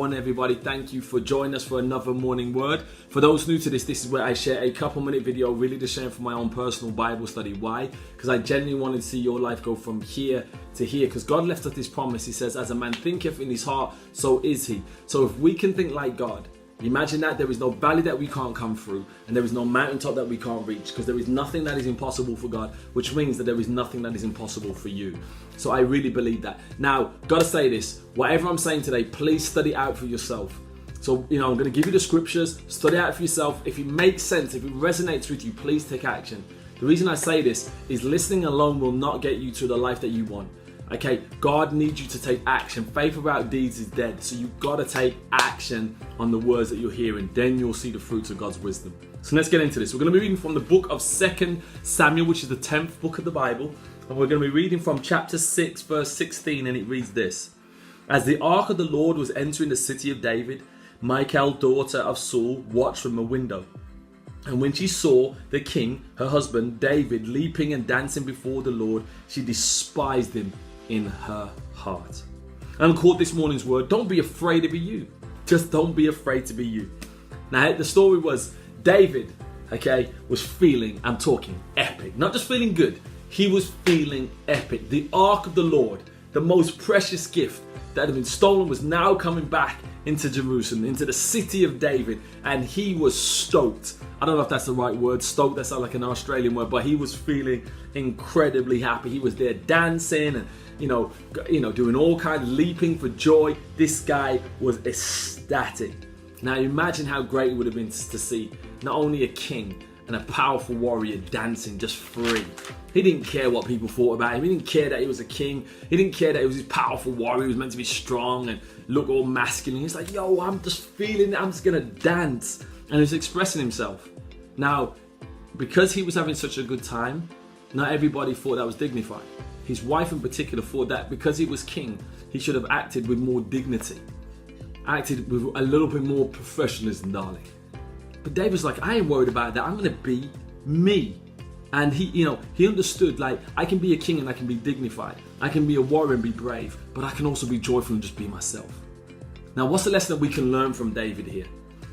morning, everybody. Thank you for joining us for another morning word. For those new to this is where I share a couple-minute video, really just sharing from my own personal Bible study. Why? Because I genuinely wanted to see your life go from here to here. Because God left us this promise. He says, as a man thinketh in his heart, so is he. So if we can think like God, imagine that there is no valley that we can't come through, and there is no mountaintop that we can't reach, because there is nothing that is impossible for God, which means that there is nothing that is impossible for you. So I really believe that. Now, gotta say this, whatever I'm saying today, please study out for yourself. So, I'm going to give you the scriptures, study out for yourself. If it makes sense, if it resonates with you, please take action. The reason I say this is listening alone will not get you to the life that you want. Okay, God needs you to take action. Faith without deeds is dead. So you've got to take action on the words that you're hearing. Then you'll see the fruits of God's wisdom. So let's get into this. We're going to be reading from the book of 2 Samuel, which is the 10th book of the Bible. And we're going to be reading from chapter 6, verse 16. And it reads this. As the ark of the Lord was entering the city of David, Michal, daughter of Saul, watched from a window. And when she saw the king, her husband, David, leaping and dancing before the Lord, she despised him in her heart. And caught this morning's word, don't be afraid to be you. Just don't be afraid to be you. Now the story was David, was feeling, I'm talking epic, not just feeling good. He was feeling epic. The ark of the Lord, the most precious gift that had been stolen, was now coming back into Jerusalem, into the city of David, and he was stoked. I don't know if that's the right word, stoked, that sounds like an Australian word, but he was feeling incredibly happy. He was there dancing and doing all kinds of leaping for joy. This guy was ecstatic. Now imagine how great it would have been to see not only a king and a powerful warrior dancing just free. He didn't care what people thought about him. He didn't care that he was a king. He didn't care that he was this powerful warrior who was meant to be strong and look all masculine. He's like, yo, I'm just feeling it. I'm just going to dance. And he was expressing himself. Now, because he was having such a good time, not everybody thought that was dignified. His wife in particular thought that because he was king, he should have acted with more dignity. Acted with a little bit more professionalism, darling. But David was like, I ain't worried about that. I'm going to be me. And he understood, like, I can be a king and I can be dignified. I can be a warrior and be brave, but I can also be joyful and just be myself. Now, what's the lesson that we can learn from David here?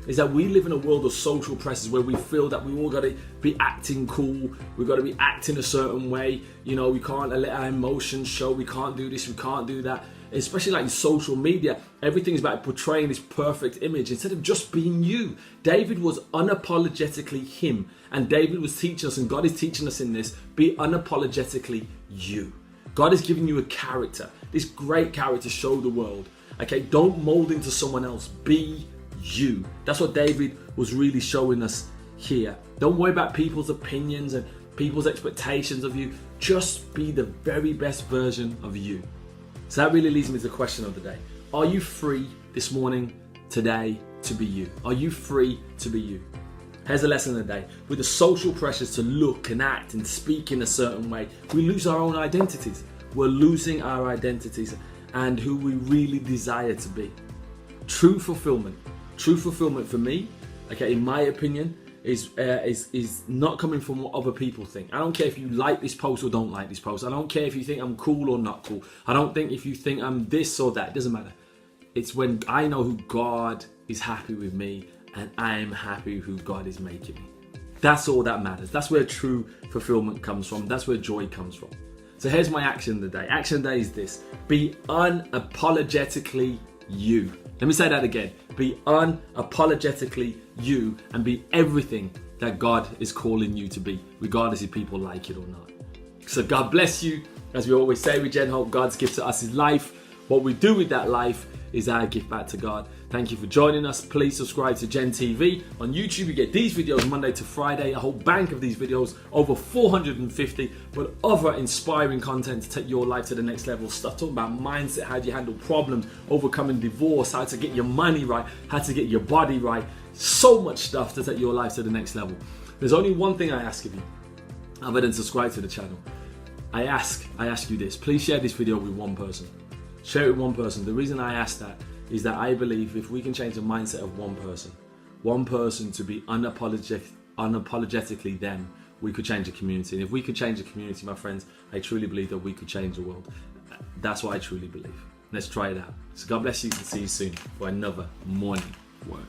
Is that we live in a world of social pressures where we feel that we all got to be acting cool. We've got to be acting a certain way. We can't let our emotions show. We can't do this. We can't do that. Especially like in social media, everything's about portraying this perfect image instead of just being you. David was unapologetically him. And David was teaching us, and God is teaching us in this, be unapologetically you. God is giving you a character, this great character, show the world. Don't mold into someone else. Be you. That's what David was really showing us here. Don't worry about people's opinions and people's expectations of you. Just be the very best version of you. So that really leads me to the question of the day. Are you free this morning, today, to be you? Are you free to be you? Here's the lesson of the day. With the social pressures to look and act and speak in a certain way, we lose our own identities. We're losing our identities and who we really desire to be. True fulfillment for me, in my opinion, is not coming from what other people think. I don't care if you like this post or don't like this post. I don't care if you think I'm cool or not cool. I don't think if you think I'm this or that. It doesn't matter. It's when I know who God is happy with me and I am happy with who God is making me. That's all that matters. That's where true fulfillment comes from. That's where joy comes from. So here's my action of the day. Action of the day is this. Be unapologetically you. Let me say that again. Be unapologetically you and be everything that God is calling you to be, regardless if people like it or not. So God bless you. As we always say with Gen Hope, God's gift to us is life. What we do with that life is our gift back to God. Thank you for joining us. Please subscribe to Gen TV. On YouTube, you get these videos Monday to Friday, a whole bank of these videos, over 450, but other inspiring content to take your life to the next level. Stuff talking about mindset, how do you handle problems, overcoming divorce, how to get your money right, how to get your body right. So much stuff to take your life to the next level. There's only one thing I ask of you, other than subscribe to the channel. I ask you this. Please share this video with one person. Share it with one person. The reason I ask that is that I believe if we can change the mindset of one person to be unapologetically them, we could change the community. And if we could change the community, my friends, I truly believe that we could change the world. That's what I truly believe. Let's try it out. So God bless you and see you soon for another morning word.